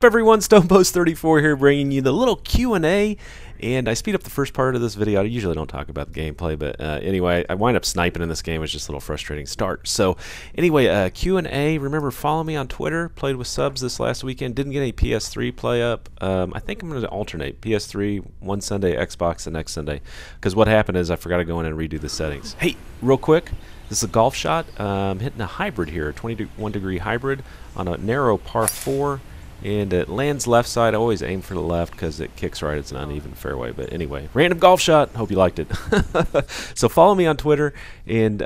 Everyone, StonePost34 here, bringing you the little Q&A, and I speed up the first part of this video. I usually don't talk about the gameplay, but anyway, I wind up sniping in this game. It was just a little frustrating start. So anyway, Q&A, remember, follow me on Twitter. Played with subs this last weekend. Didn't get any PS3 play up. I think I'm going to alternate PS3 one Sunday, Xbox the next Sunday, because what happened is I forgot to go in and redo the settings. Hey, real quick, this is a golf shot. I'm hitting a hybrid here, a 21-degree hybrid on a narrow par 4. And it lands left side. I always aim for the left because it kicks right. It's an uneven fairway. But anyway, random golf shot. Hope you liked it. So follow me on Twitter, and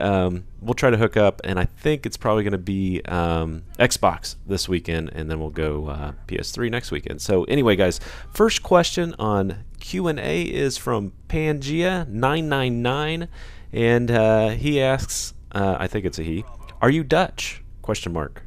we'll try to hook up. And I think it's probably going to be Xbox this weekend, and then we'll go PS3 next weekend. So anyway, guys, first question on Q&A is from Pangea999, and he asks, I think it's a he, "Are you Dutch?" Question mark.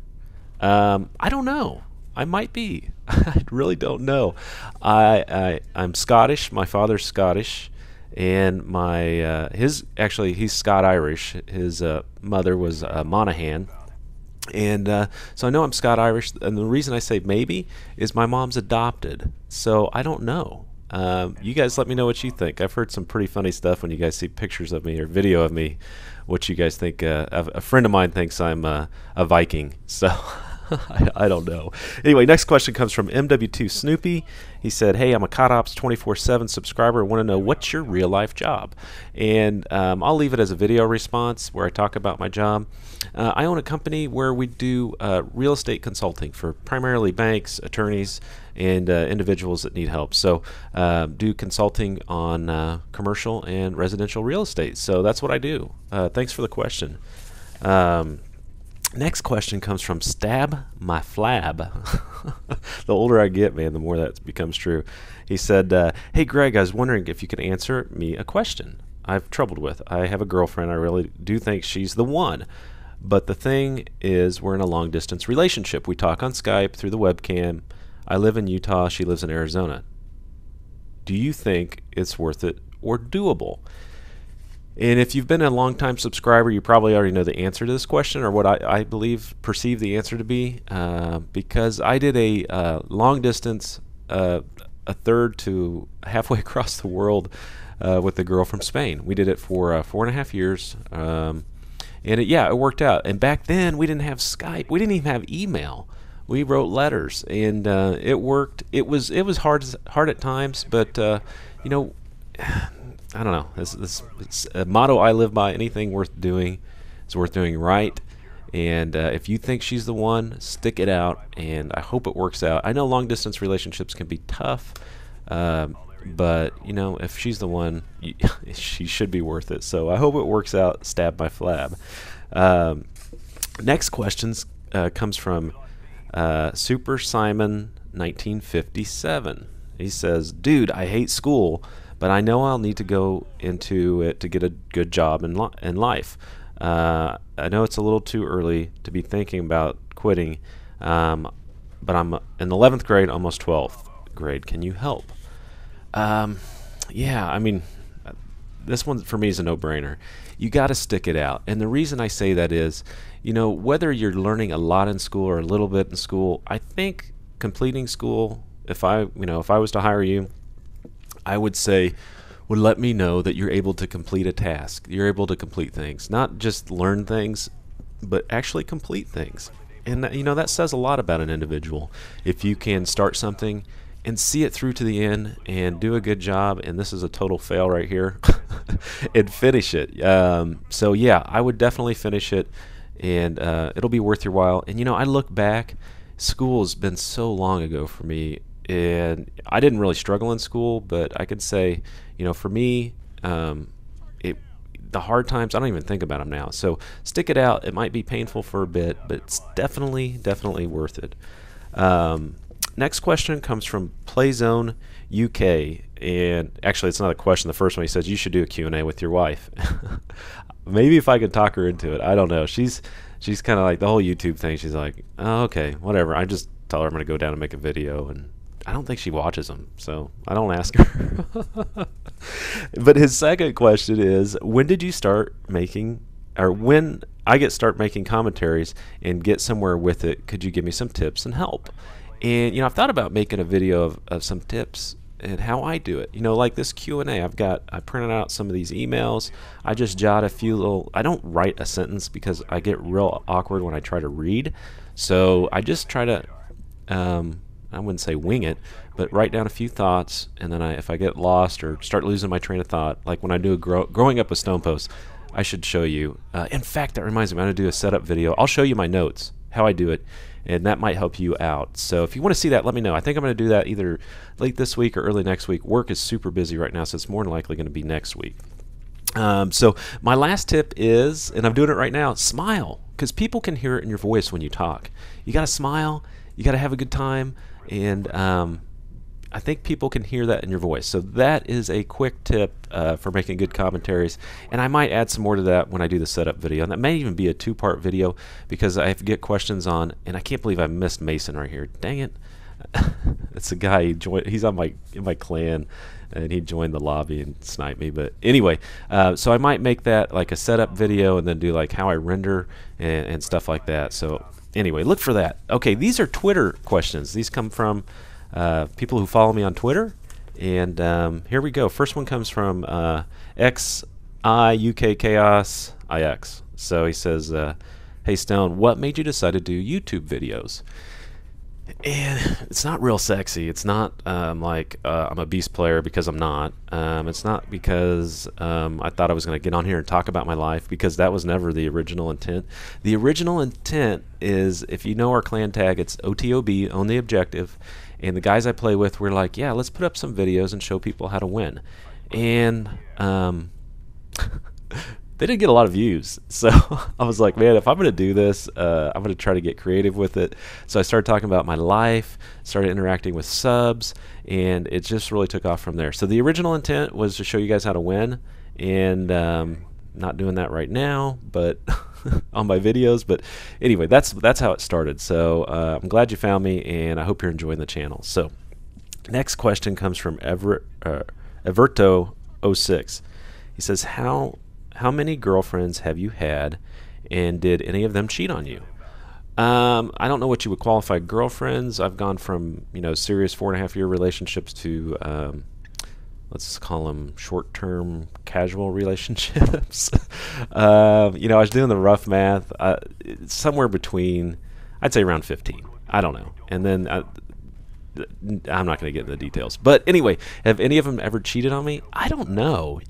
I don't know. I might be. I really don't know. I'm Scottish. My father's Scottish, and my he's Scot-Irish. His mother was Monaghan, and so I know I'm Scot-Irish. And the reason I say maybe is my mom's adopted, so I don't know. You guys let me know what you think. I've heard some pretty funny stuff when you guys see pictures of me or video of me. What you guys think? A friend of mine thinks I'm a Viking, so. I don't know. Anyway, next question comes from MW2 Snoopy. He said, "Hey, I'm a CODOps 24/7 subscriber. I want to know, what's your real life job?" And I'll leave it as a video response where I talk about my job. I own a company where we do real estate consulting for primarily banks, attorneys, and individuals that need help. So do consulting on commercial and residential real estate. So that's what I do. Thanks for the question. Next question comes from Stab My Flab. The older I get, man, the more that becomes true. He said, "Hey Greg, I was wondering if you could answer me a question I've troubled with. I have a girlfriend. I really do think she's the one. But the thing is, we're in a long distance relationship. We talk on Skype through the webcam. I live in Utah. She lives in Arizona. Do you think it's worth it or doable?" And if you've been a long-time subscriber, you probably already know the answer to this question, or what I perceive the answer to be, because I did a long distance, a third to halfway across the world with a girl from Spain. We did it for 4.5 years, and it worked out. And back then, we didn't have Skype. We didn't even have email. We wrote letters, and it worked. It was hard at times, but you know. I don't know. It's a motto I live by. Anything worth doing is worth doing right. And if you think she's the one, stick it out. And I hope it works out. I know long distance relationships can be tough, but you know, if she's the one, she should be worth it. So I hope it works out. Stab my flab. Next question comes from Super Simon 1957. He says, "Dude, I hate school, but I know I'll need to go into it to get a good job in life. I know it's a little too early to be thinking about quitting, but I'm in the 11th grade, almost 12th grade. Can you help?" Yeah, I mean, this one for me is a no-brainer. You got to stick it out. And the reason I say that is, you know, whether you're learning a lot in school or a little bit in school, I think completing school, if I was to hire you, I would say, would let me know that you're able to complete a task. You're able to complete things, not just learn things, but actually complete things. And you know, that says a lot about an individual. If you can start something and see it through to the end and do a good job, and this is a total fail right here, and finish it. So yeah, I would definitely finish it, and it'll be worth your while. And you know, I look back, school has been so long ago for me. And I didn't really struggle in school, but I could say, you know, for me, the hard times, I don't even think about them now. So stick it out. It might be painful for a bit, but it's definitely worth it. Next question comes from Playzone UK, and actually it's not a question. The first one, he says, "You should do a Q&A with your wife." Maybe if I could talk her into it. I don't know. She's kind of like the whole YouTube thing. She's like, "Oh, okay, whatever." I just tell her I'm going to go down and make a video, and I don't think she watches them, so I don't ask her. But his second question is, when did you start making, or when start making commentaries and get somewhere with it, could you give me some tips and help? And I've thought about making a video of some tips and how I do it. Like this Q&A, I printed out some of these emails. I just jot a few little, I don't write a sentence because I get real awkward when I try to read. So I just try to, I wouldn't say wing it, but write down a few thoughts, and then if I get lost or start losing my train of thought, like when I do growing up with Stone Post, I should show you. In fact, that reminds me, I'm going to do a setup video. I'll show you my notes, how I do it, and that might help you out. So if you want to see that, let me know. I think I'm going to do that either late this week or early next week. Work is super busy right now, so it's more than likely going to be next week. So my last tip is, and I'm doing it right now, smile, because people can hear it in your voice when you talk. You got to smile. You got to have a good time. And I think people can hear that in your voice. So that is a quick tip for making good commentaries. And I might add some more to that when I do the setup video. And that may even be a 2-part video because I have to get questions on. And I can't believe I missed Mason right here. Dang it. It's a guy, he's on in my clan. And he joined the lobby and sniped me. But anyway, so I might make that like a setup video and then do like how I render and stuff like that. So anyway, look for that. Okay, these are Twitter questions. These come from people who follow me on Twitter. And here we go. First one comes from XIUK Chaos IX. So he says, hey Stone, what made you decide to do YouTube videos? And it's not real sexy. It's not like I'm a beast player, because I'm not. It's not because I thought I was going to get on here and talk about my life, because that was never the original intent. The original intent is, if you know our clan tag, it's OTOB, Own the Objective. And the guys I play with were like, yeah, let's put up some videos and show people how to win. And they didn't get a lot of views. So I was like, man, if I'm going to do this, I'm going to try to get creative with it. So I started talking about my life, started interacting with subs, and it just really took off from there. So the original intent was to show you guys how to win, and not doing that right now, but on my videos. But anyway, that's how it started. So I'm glad you found me, and I hope you're enjoying the channel. So next question comes from Everto06. He says, how many girlfriends have you had, and did any of them cheat on you? I don't know what you would qualify girlfriends. I've gone from serious 4.5-year relationships to let's call them short-term casual relationships. I was doing the rough math, somewhere between, I'd say around 15. I don't know. And then I'm not going to get into the details. But anyway, have any of them ever cheated on me? I don't know.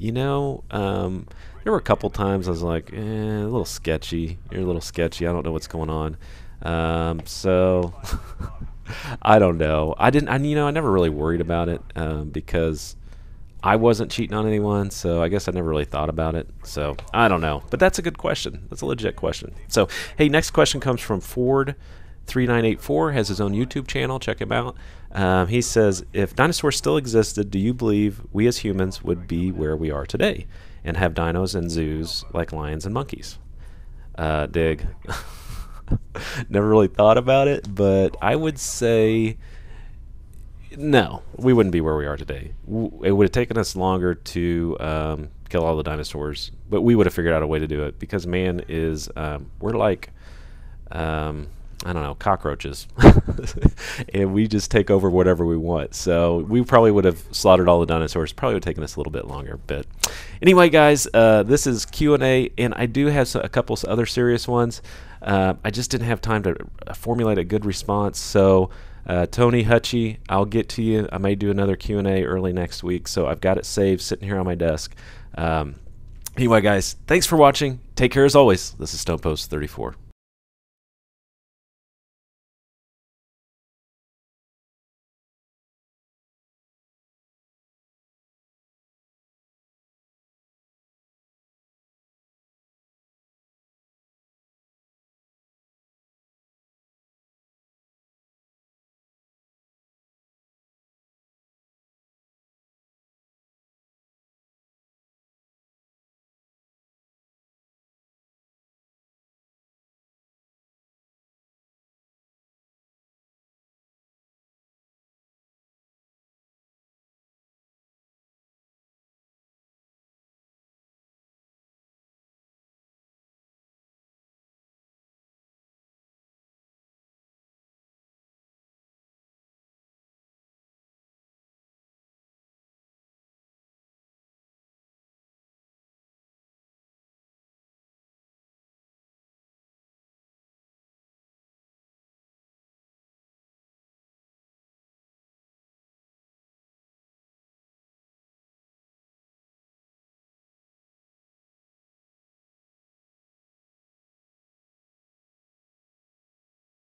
There were a couple times I was like, a little sketchy. You're a little sketchy. I don't know what's going on. So I don't know. I never really worried about it because I wasn't cheating on anyone. So I guess I never really thought about it. So I don't know. But that's a good question. That's a legit question. So, hey, next question comes from Ford3984, has his own YouTube channel. Check him out. He says, if dinosaurs still existed, do you believe we as humans would be where we are today and have dinos and zoos like lions and monkeys? Dig. Never really thought about it, but I would say no, we wouldn't be where we are today. It would have taken us longer to kill all the dinosaurs, but we would have figured out a way to do it, because man is, we're like, I don't know, cockroaches. And we just take over whatever we want. So we probably would have slaughtered all the dinosaurs. Probably would have taken us a little bit longer. But anyway, guys, this is Q&A, and I do have a couple other serious ones. I just didn't have time to formulate a good response. So Tony Hutchie, I'll get to you. I may do another Q&A early next week. So I've got it saved sitting here on my desk. Anyway, guys, thanks for watching. Take care as always. This is Stone Post 34.